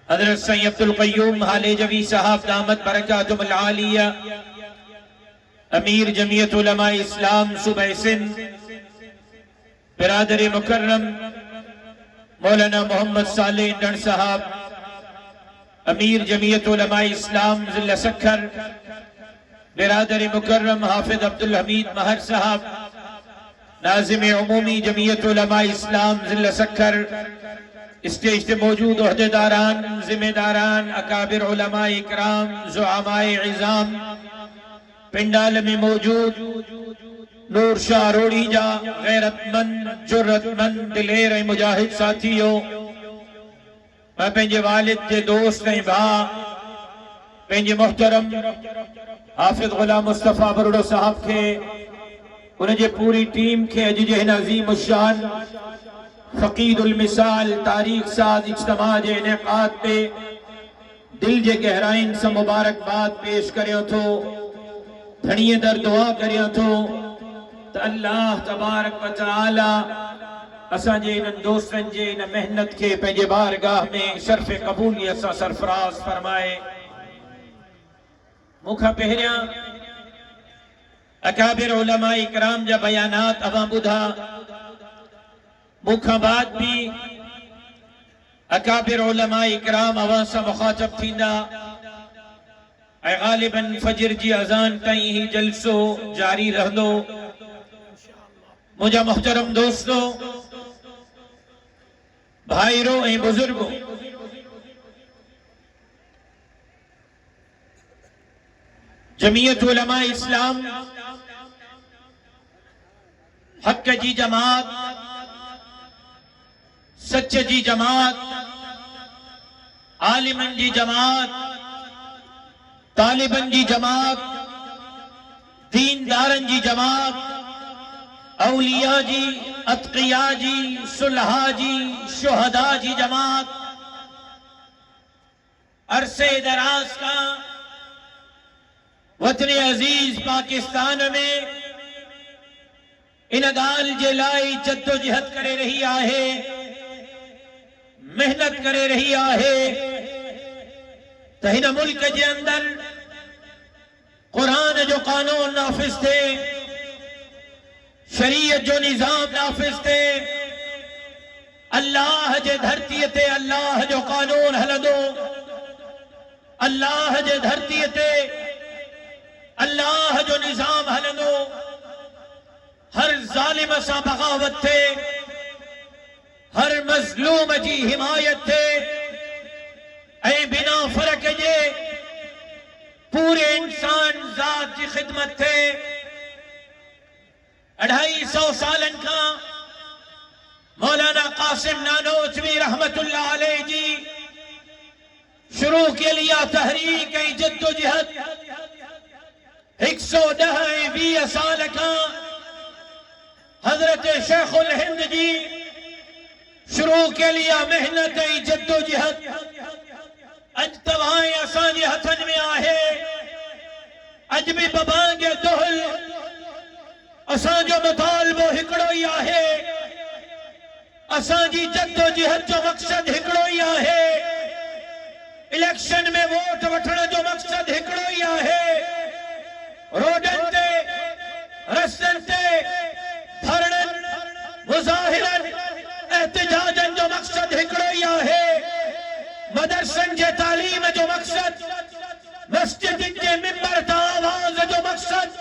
حضرت سید عبدالقیوم حالجوی صاحب دامت برکاتہم العالیہ، امیر جمعیت علماء اسلام صوبہ سندھ، برادر مکرم مولانا محمد صالح انڈن صاحب، امیر جمعیت علماء اسلام ضلع سکھر، برادر مکرم حافظ عبدالحمید مہر صاحب، ناظم عمومی جمعیت علماء اسلام ضلع سکھر، اسٹیج پہ موجود عہدیداران، ذمہ داران، اکابر علماء اکرام، زعماء عظام، پنڈال میں موجود نور شاہ روڑی جا غیرت مند، جرت مند، دلیر مجاہد ساتھیوں، میں پنجے والد کے دوست ہیں بھا، پنجے محترم حافظ غلام مصطفیٰ برڑو صاحب کے، انہیں جے پوری ٹیم کے اججہن عظیم الشان فقید المثال تاریخ ساز اجتماع جے انعقاد پہ دل جے گہرائن سے مبارکباد پیش کریوں تو دھڑیے در دعا کریوں تو اللہ تبارک و تعالی اساں جے ان دوستن جے ان محنت کے پنجے بارگاہ میں شرف قبولی اساں سرفراز فرمائے۔ مکھا پہریاں اکابر علماء اکرام جا بیانات اباں بدھا، مکھا بعد بھی اکابر علماء اکرام اباں سا مخاطب تھیندا، اے غالباً فجر جی اذان تائیں ہی جلسو جاری رہدو۔ مجھا محترم دوستو، بھائیرو اے بزرگو، جمعیت علماء اسلام حق جی جماعت، سچ جی جماعت، عالمن جی جماعت، طالبن جی جماعت، دیندارن جی جماعت، اولیاء جی، اتقیاء جی، صلحاء جی، شہداء جی جماعت، عرصے دراز کا وطن عزیز پاکستان میں انگال جلائی جد و جہد کرے رہی آہے، محنت کرے رہی آہے، تہین ملک جے اندر قرآن جو قانون نافذ تھے، شریعت جو نظام نافذ تھے، اللہ جے دھرتی تے اللہ جو قانون ہلدو، اللہ جے دھرتی تے اللہ جو نظام ہلدو، ہر ظالم سا بغاوت تھے، ہر مظلوم جی حمایت تھے، اے بنا فرق جے پورے انسان ذات کی خدمت تھے۔ 250 سالن کا مولانا قاسم نانوتوی رحمت اللہ علیہ جی شروع کے لیا تحریک جد و جہد، 110 سال کا حضرت شیخ الہند جی شروع کے لیا محنت جد و جہد، اج دوائیں آسانی ہتھن میں آہے، اج بھی ببانگے دہل اساں جو مطالبو ہکڑو ہی آہے، اساں جی جد و جہد جو مقصد ہکڑو ہی آہے، الیکشن میں ووٹ وٹھن جو مقصد ہکڑو ہی آہے، روڈن تے رستن تے دھرنن مظاہرن احتجاجن جو مقصد ہکڑو ہی آہے، مدرسن جے تعلیم جو مقصد، مسجد کے ممبر تا آواز جو مقصد،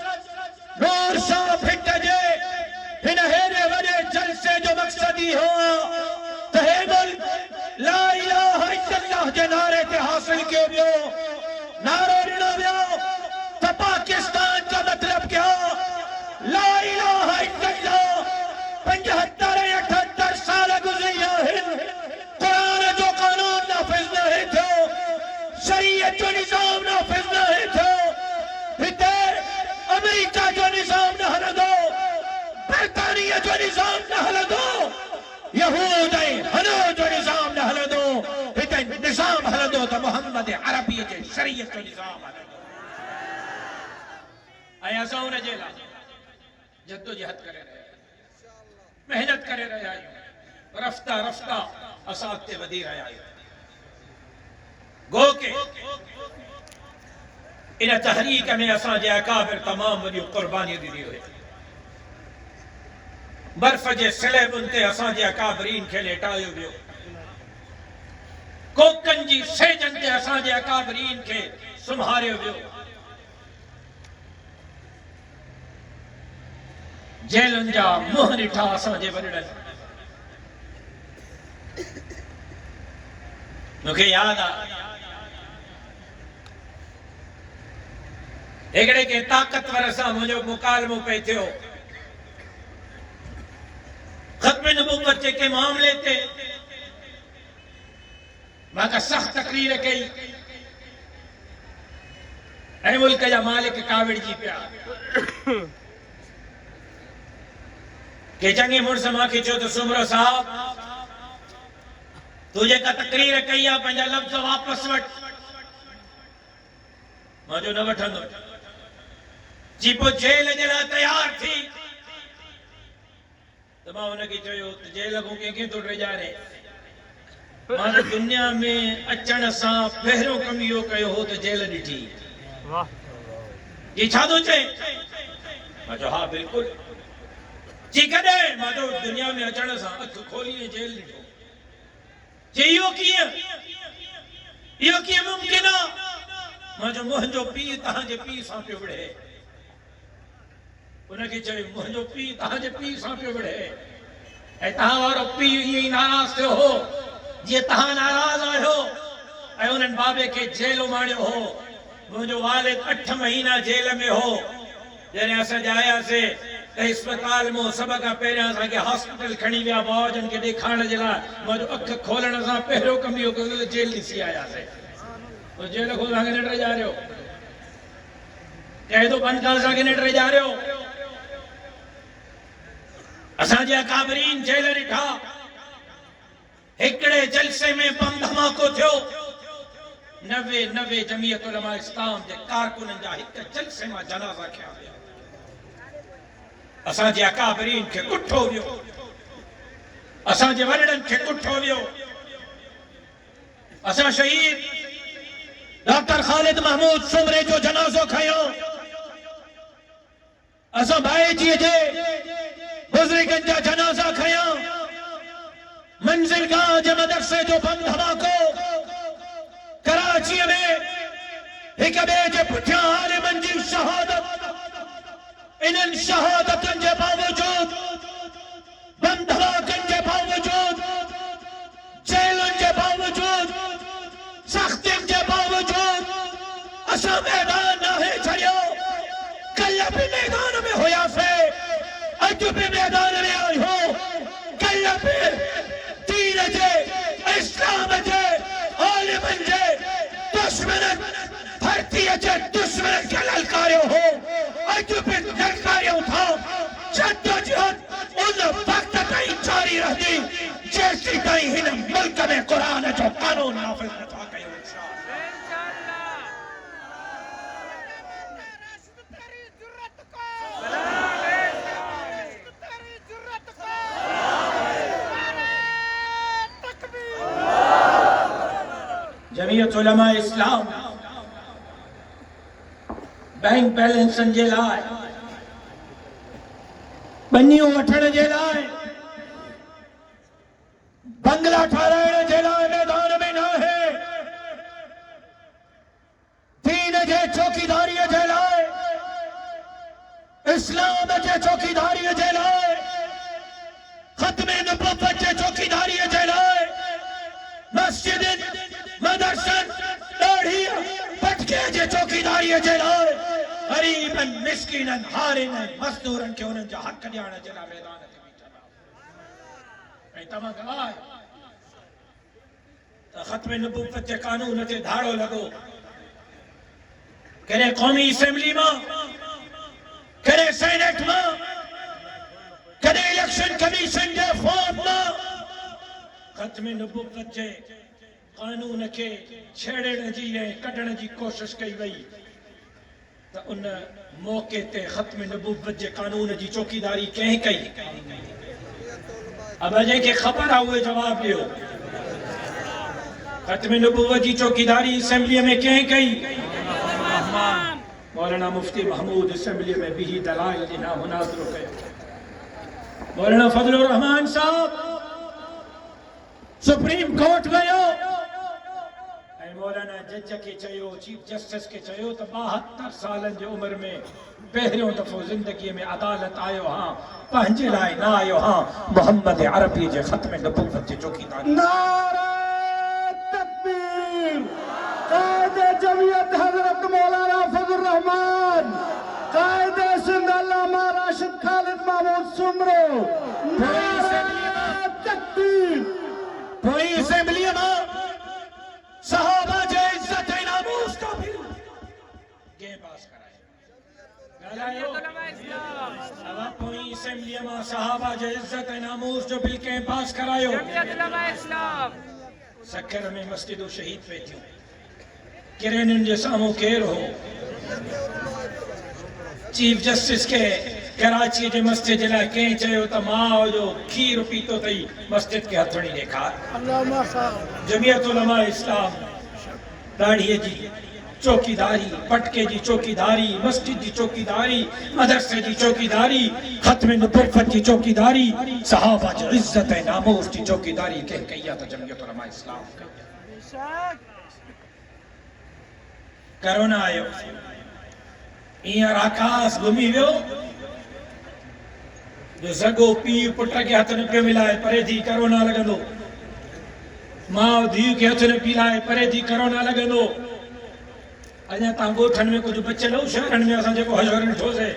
نور شاہ پھٹ جے ہنہیرے وڑے جلسے جو مقصد ہی ہوا، تہے ملک لا الہ الا اللہ جے نعرے تے حاصل کے بیو، نعرہ رڑو بیو تو پاکستان کا مطلب کیا؟ لا الہ الا اللہ 75-78 سال گزریا ہے، قرآن جو قانون نافذ نہیں تھو، شریعت جو نظام نافذ نہیں تھو، ہتے امریکہ جو نظام نہ ہلدو، برطانیہ جو نظام نہ ہلدو، یہود ہنو جو نظام نہ ہلدو، ہتے نظام ہلدو تو محمد عربی جے شریعت جو نظام ہلدو۔ آیا ساؤں نے جیلا جد و جہد کرے رہے، محنت کرے رہے آئیوں، رفتہ رفتہ اساتتے ودی رہے آئیوں۔ ان تحریک میں اساں جے اکابر تمام وڈی قربانی دی ہوئے برف جے سلیب انتے اساں جے اکابرین کھے لیٹایو ویو کوکن جی سیجن تے اساں جے اکابرین کھے سمھارے ویو جیلن جا منہ ڈٹھا اساں جے وڈڑن مکھے یاد آ ایکڑے کے طاقتور سا مجھو مکالمو پہ تھے ہو ختم نبوت کے معاملے تے ماں کا سخت تقریر کئی اے ملک جا مالک کاوڑ جی پیا کہ چنگی مرس ماں کی چو تو سمرو صاحب تجھے کا تقریر کئی آپ پنجا لفظ واپس وٹ ماں جو نہ وٹھن دو جی پو جیل جلا تیار تھی تو ماں انہیں کی چوئے تو جیل لگوں کے تو رہ جا رہے ماں دنیا میں اچھن سا پہروں کمیوں کہے ہو تو جیل ڈٹھی جی چھا دو چاہے ماں جو ہاں بالکل جی کدے ماں جو دنیا میں اچھن سا اچھ کھولی جیل ڈٹھو جی یہ کیا ممکنہ ماں جو مہنجو پی تہاں جے پی ساں پہ بڑھے انہیں کی چاہے مہنجو پی تہاں جے پی ساں پہ بڑھے اے تہاں وارو پی یہ ناراض تھے ہو جی تہاں ناراض آئے ہو اے انہیں بابے کے جیلو مانے ہو مہنجو والد 8 مہینہ جیل میں ہو جنہیں ایسا جایا سے کہ اسپتال میں سبقہ پہرے آسا کہ ہاسپٹل کھڑی ویا باوجن کے دیکھانا جلا مہنجو اکھ کھولنا سا پہرو کمیوں کو جیل نہیں آیا سے تو جیل کھول آگے نیٹ رہ جا رہے ہو کہہ دو بند کال آگے نیٹ رہ جا رہے ہو اساں جے اکابرین جیل ڈٹھا ہکڑے جلسے میں بم دھماکو تھیو 90 جمعیت علماء اسلام جے کارکنن جا ہک جلسے میں جنازہ کیا ویا اساں جے اکابرین کے کٹھو ویو اساں جے وڈڑن کے کٹھو ویو اساں شہید ڈاکٹر خالد محمود سمرے جو جنازو کھایوں اساں بھائی جی جے بزرگن جا جنازہ کھایوں منزل گاہ جے مدرسے جو بم دھماکو کراچی میں ایک بے جے پٹھیاں عالمن جی شہادت انن شہادتن جے باوجود بم دھماکن جے باوجود جیلن جے باوجود سختن جے باوجود اسا میدان نہ ہے چھڑیو کل بھی میدان میں ہویا سے اج بھی میدان میں آئی ہو کل بھی دین جے اسلام جے عالمن جے دشمنن دھرتی جے دشمنن کے للکاریوں ہو اج بھی للکاریوں تھا جد و جہد ان وقت تائیں جاری رہ دی جیسی تائیں ہن ملک میں قرآن جو قانون نافذ نہ تھا کہیں جمعیت علماء اسلام بینک بیلنسن جے لائے بنیوں وٹھن جے لائے بنگلہ ٹھارائن جے لائے میدان میں نہ ہے دین جے چوکیداری جے لائے اسلام جے چوکیداری جے لائے ختم نبوت جے چوکیداری جے لائے مسجد مدرسن ڈاڑھی پٹکے جے چوکیداری جے لائے غریبن مسکینن ہارنن مزدورن کے انہن جا حق دیانا جلا میدان تے بیٹھا اے تمام آئے تا ختم نبوت جے قانون تے دھاڑو لگو کرے قومی اسمبلی ماں کرے سینٹ ماں کرے الیکشن کمیشن جے فورم ماں ختم نبوت جے قانون کے چھیڑن جی کڈن جی کوشش کئی وئی تا ان موقع تے ختم نبوت جے قانون جی چوکیداری کہیں کئی اب اجے کے خبر ہوئے جواب لیو ختم نبوت جی چوکیداری اسمبلی میں کہیں کئی مولانا مفتی محمود اسمبلی میں بھی دلائل جنا مناظر کیا مولانا فضل الرحمان صاحب سپریم کورٹ گئے مولانا جج کے چاہیو چیف جسٹس کے چاہیو تو 72 سالن جو عمر میں پہریوں دفعہ زندگی میں عدالت آئیو ہاں پہنجے لائے نہ آئیو ہاں محمد عربی جے ختم نبوت جے چوکیداری نعرہ تکبیر قائد جمعیت حضرت مولانا فضل الرحمان قائد سندھ علامہ راشد خالد محمود سمرو نعرہ تکبیر پوئی اسمبلی میں صحابہ جے عزت ناموس کا بل گے پاس کرائے پوئی اسمبلی میں صحابہ جے عزت ناموس جو بل کے پاس کرائیو سکر میں مسجد و شہید پہ تھیوں کرین ان جساموں کیر ہو چیف جسٹس کے کراچی جے مسجد جلائے کہیں چاہے ہوتا ماں جو کھیر پیتو تئی مسجد کے ہتھڑی دیکھا جمعیت علماء اسلام داڑھیے جی چوکیداری پٹکے جی چوکیداری مسجد جی چوکیداری مدرسے جی چوکیداری ختم نبوت جی چوکیداری صحابہ جو عزت ناموس جی چوکیداری کہہ کہیا تا جمعیت Ulema Islam corona آئیو N راکاس گمی view جو زگو پی پٹر کے ہاتھ نے پہ ملائے پرے دی کرونا لگندو ماں دیو کے ہاتھ نے پی لائے پرے دی کرونا لگندو اجا تانگو ٹھن میں کچھ بچے لو شہرن میں اساں کو ہجرن ٹھوسے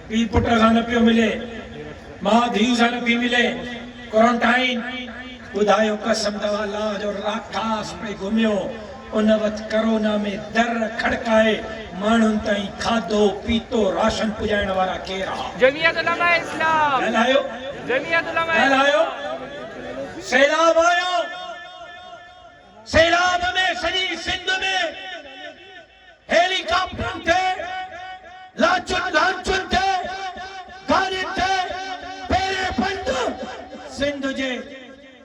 پی پٹر سان پیو ملے ماں دیو سان پی ملے کوارنٹائن بدھایو قسم دوا اللہ جو راکاس پہ گھمیو ان وقت کرونا میں در کھڑکائے مانن تائیں کھادو پیتو راشن پجائن وارا کے رہا جمعیت علماء اسلام کہلائیو جمعیت علماء کہلائیو سیلاب آیا سیلاب میں سجی سندھ میں ہیلی کاپٹر تھے لانچن تھے گاڑی تھے پیرے پنڈ سندھ جے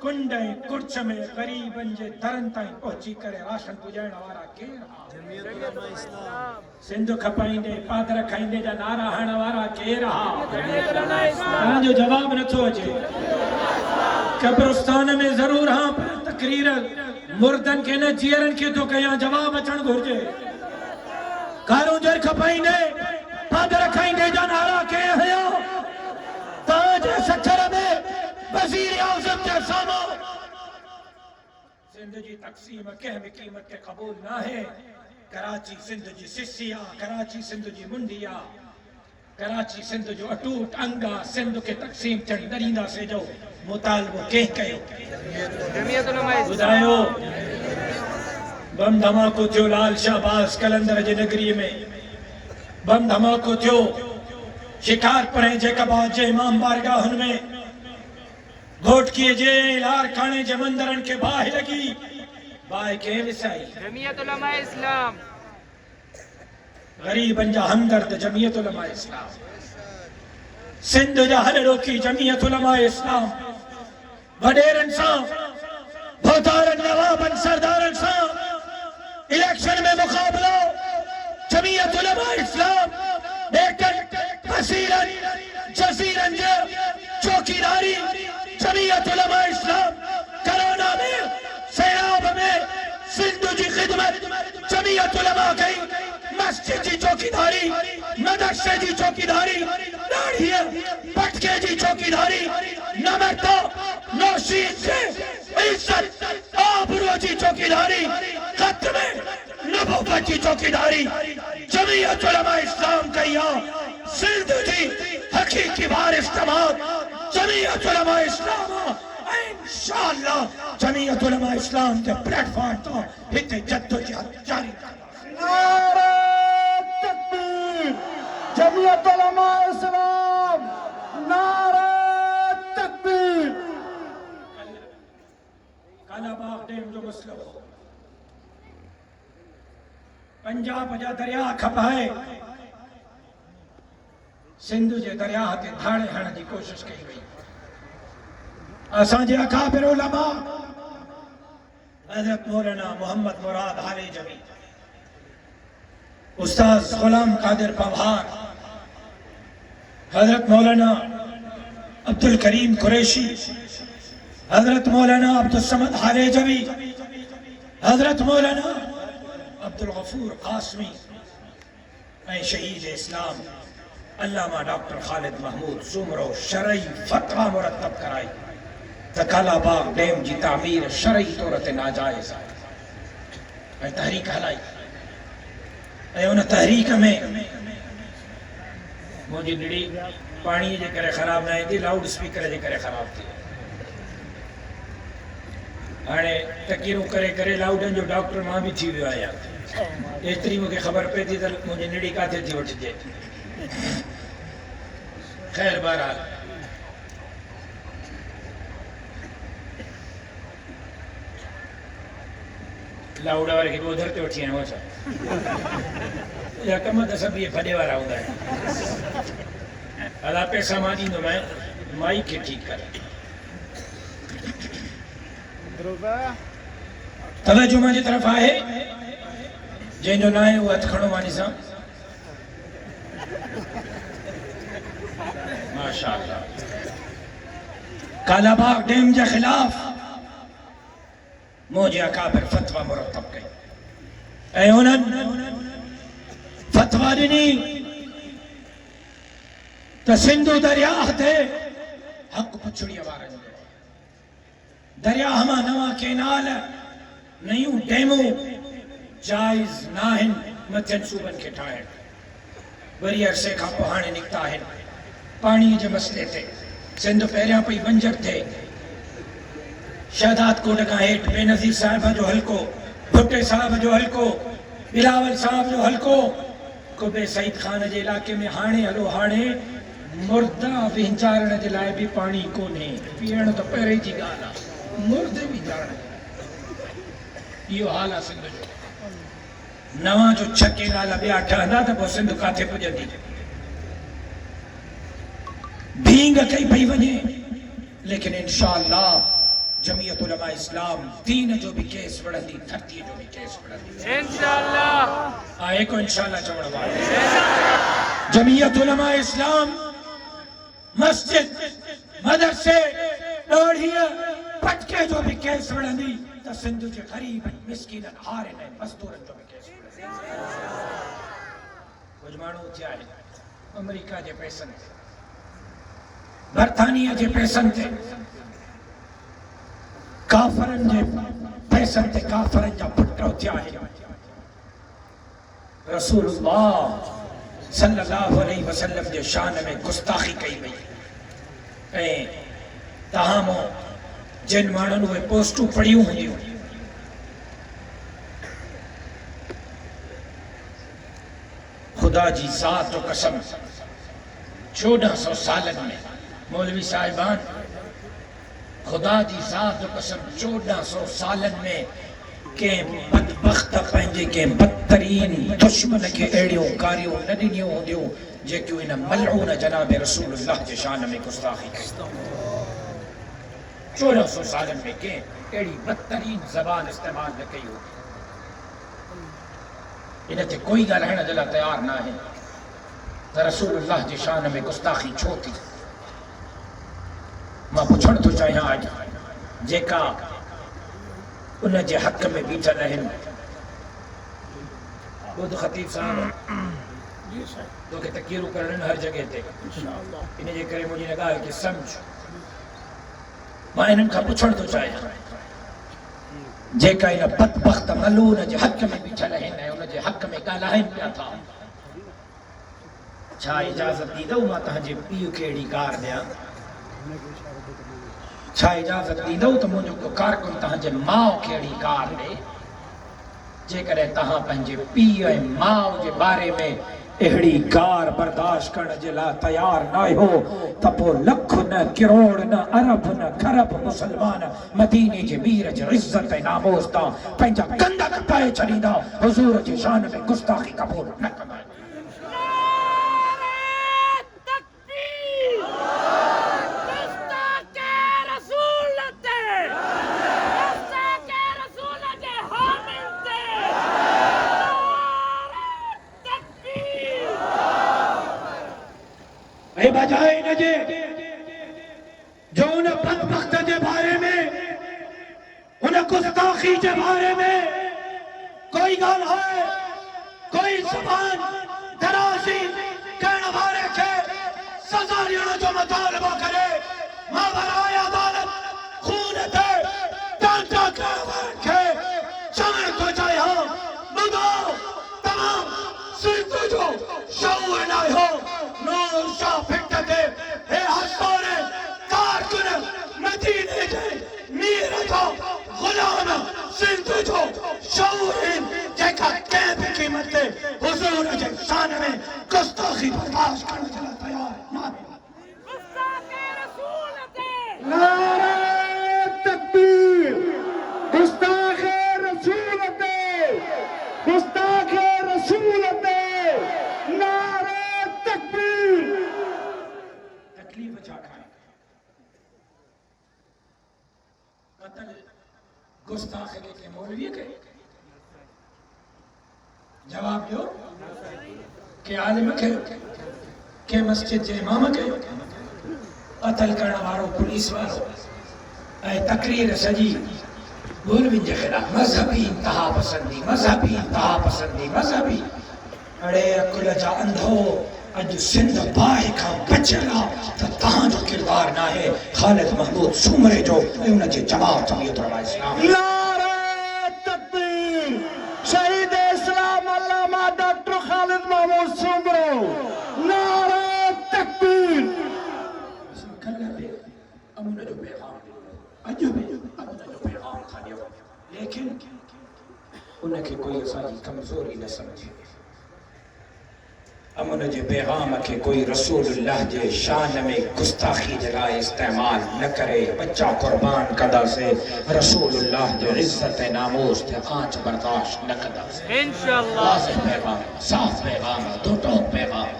کنڈیں کڑچ میں غریبن جے درن تائیں پہنچی کرے راشن پجائن وارا کے رہا سندھ کھپائیں دے پادر کھائیں دے جا نارا ہن وارا کے رہا جو جواب نہ چھو اچے قبرستان میں ضرور ہاں پر تقریر مردن کے نہ جیرن کے تو کہیں جواب اچھن گھرجے کاروں جر کھپائیں دے پادر کھائیں دے جا نارا کے ہیں تاج سکھر میں وزیر اعظم جا سامو سندھ جی تقسیم کہم قیمت کے قبول نہ ہے کراچی سندھ جی سسیا کراچی سندھ جی منڈیا کراچی سندھ جو اٹوٹ انگا سندھ کے تقسیم چڑھ دریندا سے جو مطالبہ کہہ کہو جمعیت علماء اسلام بدایو بم دھماکو تھیو لال شہباز کلندر جے نگری میں بم دھماکو تھیو شکار پریں جے کباج جے امام بارگاہن میں گھوٹ کیے جے لار کھانے جے مندرن کے باہ لگی باہ کے وسائی جمعیت علماء اسلام غریبن جا ہمدرد جمعیت علماء اسلام سندھ جا ہر روکی جمعیت علماء اسلام وڈیرن سا بھوتارن نوابن سردارن سا الیکشن میں مقابلہ جمعیت علماء اسلام لیکن بصیرن جزیرن جا چوکیداری جمعیت علماء اسلام کرونا میں سیلاب میں سندھ جی خدمت جمعیت علماء کی مسجد جی چوکیداری مدرسے جی چوکیداری داڑھیے پٹکے جی چوکیداری نمرتا نوشید سے عزت آبرو جی چوکیداری ختم نبوت جی چوکیداری جمعیت علماء اسلام کا یہاں سندھ جی حقیقی وارث تمام جمعیت علماء اسلام انشاءاللہ جمعیت علماء اسلام کے پلیٹ فارم تو ہتے جدوجہد جاری نعرہ تکبیر جمعیت علماء اسلام نعرہ تکبیر کالا باغ ڈیم جو مسئلہ ہو پنجاب جا دریا کھپائے سندھ جے دریا تے دھاڑے ہن دی کوشش کئی وئی اساں جے اکابر علماء حضرت مولانا محمد مراد حال جمی، استاذ غلام قادر پوہار، حضرت مولانا عبد الکریم قریشی، حضرت مولانا عبد الصمد حال جمی، حضرت مولانا عبد الغفور قاسمی، اے شہید اسلام علامہ ڈاکٹر خالد محمود سمرو شرعی فتویٰ مرتب کرائی تکالا باغ ڈیم جی تعمیر شرعی طورت ناجائز آئی، اے تحریک ہلائی، اے انہ تحریک میں مجھے نڑی پانی جے کرے خراب نہ تھی، لاؤڈ سپیکر جے کرے خراب تھی، ہانے تکیروں کرے کرے لاؤڈن جو ڈاکٹر ماں بھی تھی بھی آیا، ایتری مجھے خبر پہ تھی تو مجھے نڑی کاتے تھی اٹھ جے، خیر بہرحال لاؤڈ آوار کی وہ ادھرتے اٹھی ہیں وہ یا کمت سب یہ پھڑے وارا ہوتا ہے اللہ پیسہ مانی تو میں مائی کے ٹھیک کر توجہ مجھے طرف آئے جن جو نہ ہے وہ اتکھڑوں مانی سا ماشاءاللہ کالا باغ ڈیم جا خلاف موجی اکابر فتوہ مرتب گئی، اے انہن فتوہ دینی تو سندھو دریاہ تھے حق پچھڑی آوارن دریاہ ہما نوا کینال نیوں ڈیمو جائز ناہن متن صوبن کے ٹھائن بری عرصے کا پہانے نکتا ہے پانی جو مسئلے تھے سندھ پہریاں پہ بنجر تھے شہدات کو ڈکا ہیٹ بے نظیر صاحب جو حلقو بھٹے صاحب جو حلقو بلاول صاحب جو حلقو کبے سعید خان جے علاقے میں ہانے ہلو ہانے مردہ بہنچارن جے لائے بھی پانی کو نہیں پیڑ تو پہرے جی گانا مردے بھی جانے یہ حالہ سندھ جو نواں جو چھکے نالا بیا ٹھہنا تھا وہ سندھ کاتے پجن دی بھینگ کئی بھئی ونے لیکن انشاءاللہ جمعیت علماء اسلام دین جو بھی کیس بڑھن دی دھرتی جو بھی کیس بڑھن دی انشاءاللہ آئے کو انشاءاللہ چوڑ بارے جمعیت علماء اسلام مسجد مدرسے ڈوڑھیا پٹکے جو بھی کیس بڑھن دی تا سندھ کے غریب مسکین ہارے نہیں مزدورن جو بھی کیس بڑھن دی کچھ مانو تھے آئے امریکہ جے پیسن تھے برطانیہ جے پیسن تھے کافرن جے پیسن تے کافرن جا پٹھو تھیا ہے رسول اللہ صلی اللہ علیہ وسلم جے شان میں گستاخی کئی وئی اے تاہمو جن مانن وہ پوسٹو پڑھیوں ہوں خدا جی ذات و قسم 1400 سالن میں مولوی صاحبان خدا دی ذات و قسم 1400 سالن میں کہ بدبخت پہنجے کہ بدترین دشمن کے ایڑیوں کاریوں ندنیوں ہوں دیوں جے کیوں انہیں ملعون جناب رسول اللہ کے شان میں گستاخی کی 1400 سالن میں کہ ایڑی بدترین زبان استعمال نہ کی ہو انہیں تے کوئی گا رہنا جلا تیار نہ ہے تو رسول اللہ کے شان میں گستاخی چھوٹی ماں پچھڑ تو چاہیے آج جے کا انہیں جے حق میں بیٹھا رہن وہ تو خطیب صاحب تو کہ تکیرو کرنے ہر جگہ تھے انہیں جے کرے مجھے نے کہا کہ سمجھ ماں انہیں کا پچھڑ تو چاہیے جے کا انہیں بدبخت ملون جے حق میں بیٹھا رہن ہے انہیں جے حق میں کالا ہے کیا تھا چھا اجازت دی دو ماں تہاں جے پیو کیڑی کار دیا چھا اجازت دی دو تو مجھو کو کارکن تہاں جے ماؤ کیڑی کار دے جے کرے تہاں پہنجے پیو ماؤ جے بارے میں اہڑی کار برداشت کرنا جلا تیار نہ ہو تپو لکھ نہ کروڑ نہ عرب نہ خرب مسلمان مدینے جے میر جے عزت ناموستا پہنجا گندہ کپائے چلی دا حضور جے شان میں گستاخی قبول نہ کمائے اے بجائے نجے جو انہیں بدبخت کے بارے میں انہیں گستاخی کے بارے میں کوئی گال ہے کوئی زبان درازی کہنا بارے کے سزا لینا جو مطالبہ کرے مابرائے عدالت خون دے ڈانٹا کہنا بارے کے چمن کو جائے ہاں بداؤ تمام سنتو جو شعور نائے ہو نور شاہ پھٹ دے اے حسونے کارکن مدینے دے میرے جو غلام سنتو جو شعورین جیکا کیب قیمت دے حضور جے شان میں گستاخی برداشت کرنا چلا تیار گستاخ رسول تے نعرہ تکبیر گستاخ رسول تے گستاخ رسول تے نعرہ تکبیر تکلیف اچھا کھائیں قتل گستاخ کے مولوی کے جواب دیو کہ عالم کے کہ مسجد کے امام کے قتل کرنا وارو پولیس وارو اے تقریر سجی مولوی کے خلاف مذہبی انتہا پسندی مذہبی انتہا پسندی مذہبی اڑے اکل جا اندھو اج سندھ باہی کا بچلا تا تہاں جو کردار نہ ہے خالد محمود سومرے جو انہاں جے جماعت جمعیت علماء اسلام نعرہ تکبیر شہید اسلام علامہ ڈاکٹر خالد محمود سومرو نعرہ تکبیر کلا بے امون جو پیغام اجو بے امون جو پیغام تھا دیو لیکن انہاں کے کوئی اساجی کمزوری نہ سمجھے امن جے پیغام کے کوئی رسول اللہ جے شان میں گستاخی جلائے استعمال نہ کرے بچہ قربان قدا سے رسول اللہ جو عزت ناموس تے آنچ برداشت نہ قدا سے انشاءاللہ واضح پیغام صاف پیغام دو ٹوک پیغام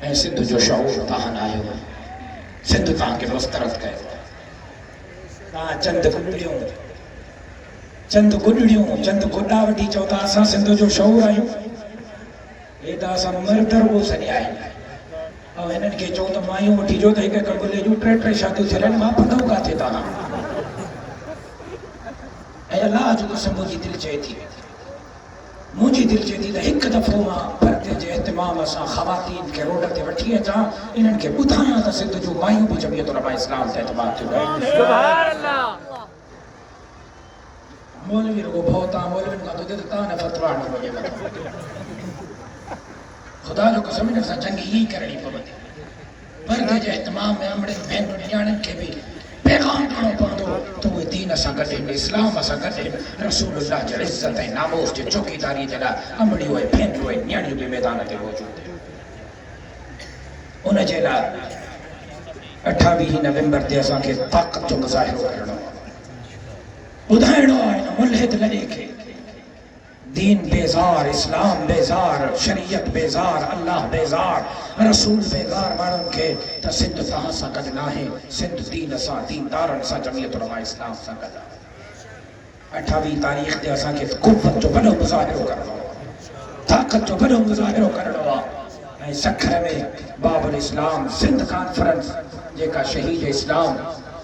اے سندھ جو شعور تاہن آئے ہو سندھ تاہن کے مسترد گئے تاہن چند گڈڑیوں چند گڈڑیوں چند گڈا وڈی چوتا اساں سندھ جو شعور آئیوں یہ تا اساں مردر وہ سنی آئیں اور انہن کے چوتا مائیوں وٹھی جو تا ایک قبلے جو ٹر شادیوں تھلن ماں پڑھو کا تھے تانا اے اللہ جو قسم مجھے دل چاہے تھی مجھے دل چاہے تھی تا ایک دفعہ ماں پردے جے اہتمام اساں خواتین کے روڈ تے وٹھی جا انہن کے بدھایاں تا سندھ جو مائیوں بھی جمعیت علماء اسلام تے اعتماد تھی سبحان اللہ مولوی رگو بہتا مولوی کا تو دیتا ہے فتوہ نہ مجھے بتا خدا جو قسم نے جنگی ہی کرنی پوندی پردے جے اہتمام میں امڑے بہن نیاڻن کے بھی پیغام ڈھڑو پوندو تو وہ دین اساں گڈے اسلام اساں گڈے رسول اللہ جے عزت ہے ناموس جے چوکیداری جے امڑی ہوئے بہن ہوئے نیاڻیوں کے میدان تے موجود ہے ان جے لا 28 نومبر تے اساں کے طاقت جو مظاہرو کرنو بدھائنو آئینا ملحد لڑے کے دین بیزار اسلام بیزار شریعت بیزار اللہ بیزار رسول بیزار مارن کے تا سندھ تہاں سا کڈنا ہے سندھ دین سا دین دارن سا جمعیت علماء اسلام سا کڈنا 28 تاریخ دے اساں کے قوت جو بڑو مظاہرو کرنو طاقت جو بڑو مظاہرو کرنو اے سکھر میں باب الاسلام سندھ کانفرنس جے کا شہید اسلام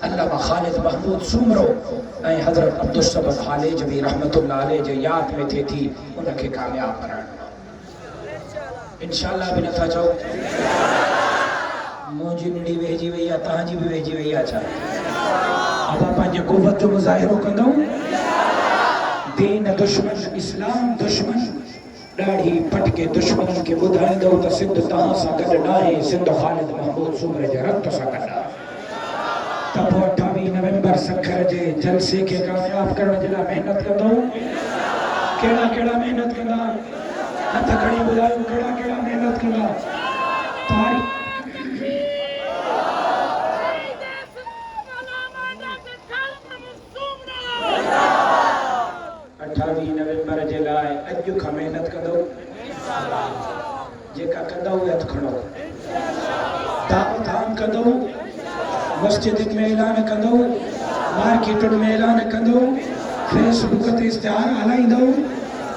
علامہ خالد محمود سومرو اے حضرت عبدالصبر حالیج بھی رحمت اللہ علیہ جو یاد میں تھی انہاں کے کامیاب کرنا انشاءاللہ بھی نتھا چاہو موجی نڑی ویجی ویا تانجی بھی ویجی ویا چاہ اب آپ جو قوت جو مظاہروں کندہ دین دشمن اسلام دشمن ڈاڑھی پٹ کے دشمن کے بدھائیں دو تا سندھ تہاں سا کڈنا ہے سندھ خالد محمود سومرے جے رکت سا کڈنا تب 28 نومبر سکھر جے جلسے کے کامیاب کرنے جلا محنت کر دو کیڑا محنت کرنا ہتھ کھڑی بجائے کیڑا محنت کرنا تاریخ 28 نومبر جے لائے اجو کھا محنت کر دو جے کا کندہ ہوئے ہتھ کھڑو دام کر دو مسجد میں اعلان کندو مارکیٹ میں اعلان کندو فیس بک تے اشتہار ہلائی دو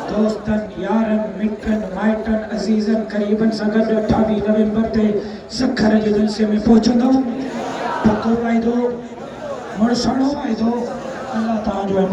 دوستن یارن مٹن مائٹن عزیزن قریبن سگڈ 28 نومبر تے سکھر جے جلسے میں پہنچندو پکو وعدو مڑ سڑو وعدو اللہ تعالیٰ جو ہے